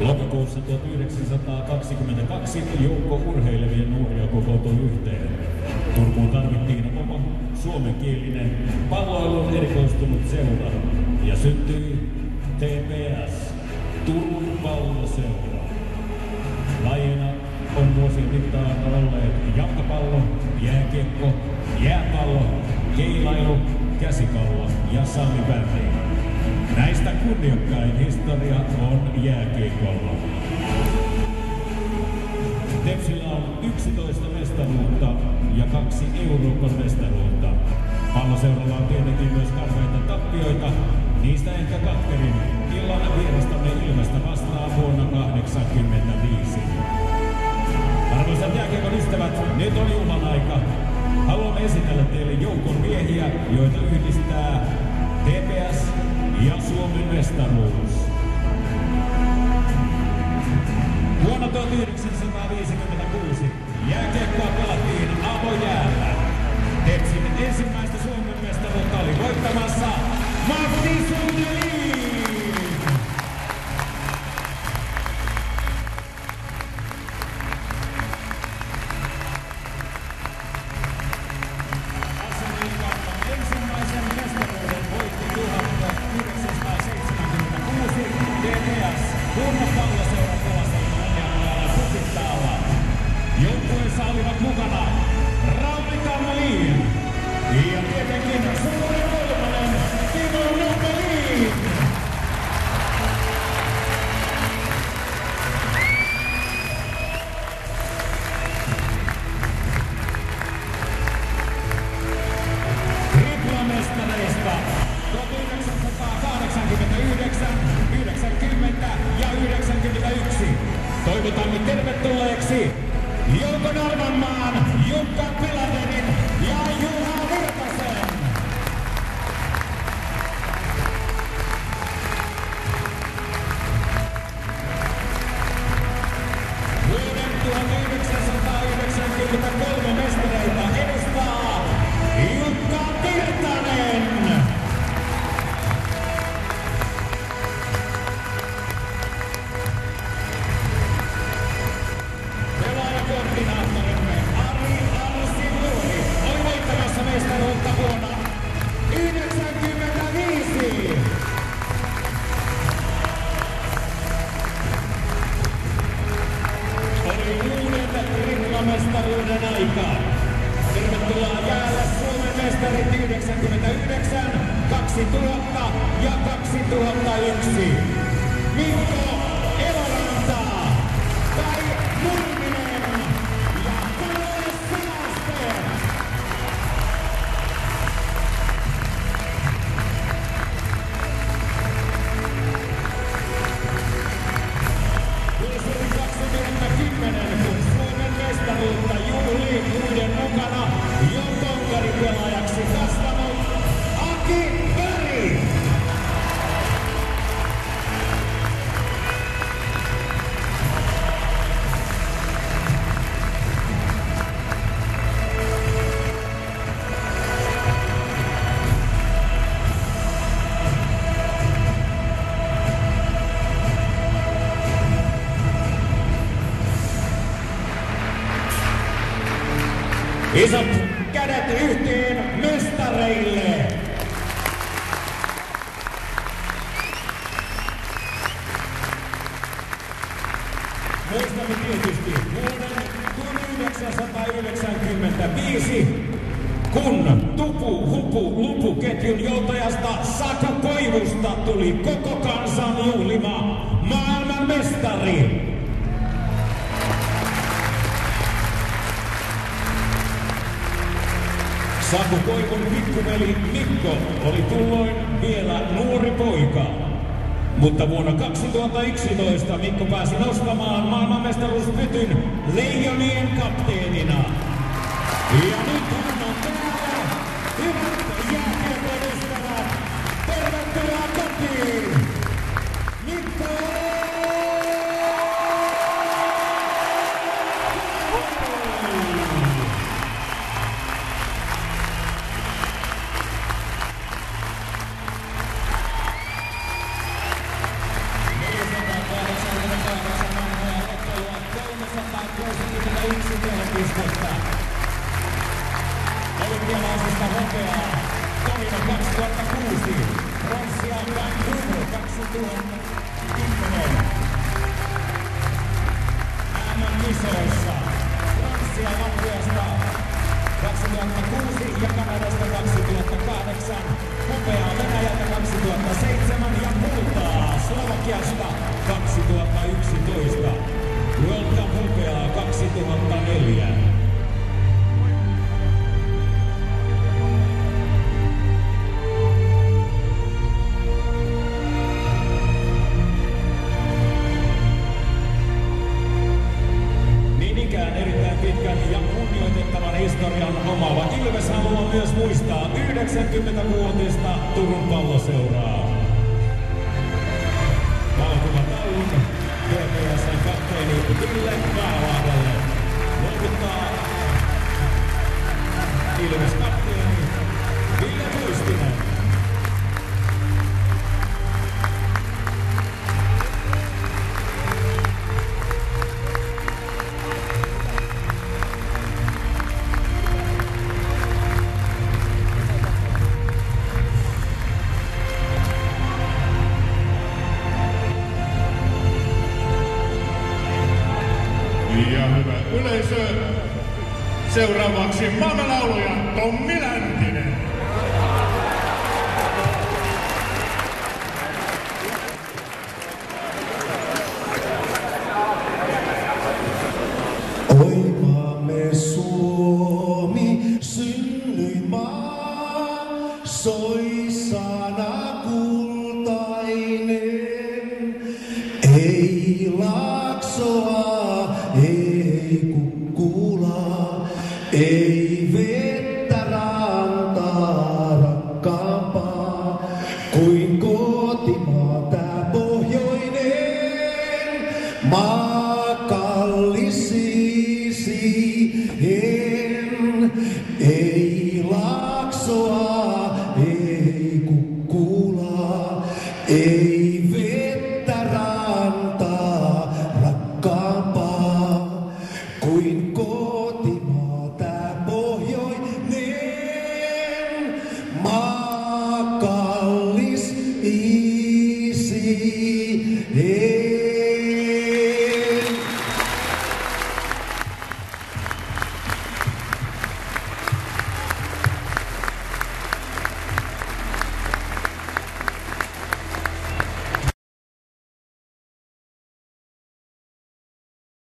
Lokakuussa 1922 joukko urheilevia nuoria kokoontui yhteen. Turkuun tarvittiin oma suomenkielinen palloilun erikoistunut seura ja syntyi TPS, Turun palloseura. Lajina on vuosien mittaan olleet jalkapallo, jääkiekko, jääpallo, keilailu, käsipallo ja samibändi. Näistä kunniakkain historia on jääkiekolla. Tepsillä on 11 mestaruutta ja 2 Euroopan mestaruutta. Palloseuralla on tietenkin myös karmeita tappioita, niistä ehkä katkerin illan vierastamme Ilvestä vastaan vuonna 1985. Arvoisat jääkiekon ystävät, nyt on juhlan aika. Haluamme esitellä teille joukon miehiä, joita yhdistää TPS ja Suomen mestaruus. Vuonna 1956 jääkiekkoa pelattiin avojäällä. Tepsin ensimmäistä Suomen mestaruutta oli voittamassa Matti Sundelin! Ensimmäisen mestaruuden voitti 1976 TPS Turun palloseuran pelastajien Kuppittaala. Joukkueessa olivat mukana Rauli Kammelin ja tietenkin suuri kolmonen Timo Numelin. Triplamestareista 1989, 90 ja 91 toivotamme tervetulleeksi Jouko Normanmaan, Jukka Piladenin ja Juha Virtasen. Vuoden 1993 mestareita edustaa Jukka Virtanen. Pelaajakoordinaattorimme Ari Alsivuori on voittamassa mestaruutta vuonna 1995. Oli uuden triplamestaruuden aika. Tervetuloa jäälle Suomen mestarit 99, 2000 ja 2001. Mikko Eloranta, Kai Nurminen ja Kalle Sinaster. Vuosi 2010, kun Suomen mestaruutta juhlii muiden mukana jo konkaripelaajaksi kasvanut Aki Berg. Isot kädet yhteen mestareille! Muistamme tietysti vuoden 1995, kun Tupu-Hupu-Lupu-ketjun johtajasta Saku Koivusta tuli koko kansan juhlima maailmanmestari. Saku Koivun pikkuveli Mikko oli tulloin vielä nuori poika. Mutta vuonna 2011 Mikko pääsi nostamaan maailmanmestaruuspytyn Leijonien kapteenina. Ja nyt hän on täällä. Hyvät jääkiekon ystävät, tervetuloa kotiin! Mikko! Latvialaisesta hopeaa Torino 2006, pronssia Vancouver 2010. MM-kisoissa pronssia Latviasta 2006 ja Kanadasta 2008, hopeaa Venäjältä 2007 ja kultaa Slovakiasta 2011. World Cup hopeaa 2004. Erittäin pitkän ja kunnioitettavan historian omaava Ilves haluaa myös muistaa 90-vuotista Turun Palloseuraa. Valokuvataulun TPS:n kapteeni Ville Vaalahdelle luovuttaa Ilves kapteeni Ville Muistinen. Ja hyvä yleisö, seuraavaksi maamalauluja Tommi Läntinen. Oi maamme Suomi, synnyin maa, soi sana kultainen. Ei Laaksoa, ei Kukkulaa, ei vettä.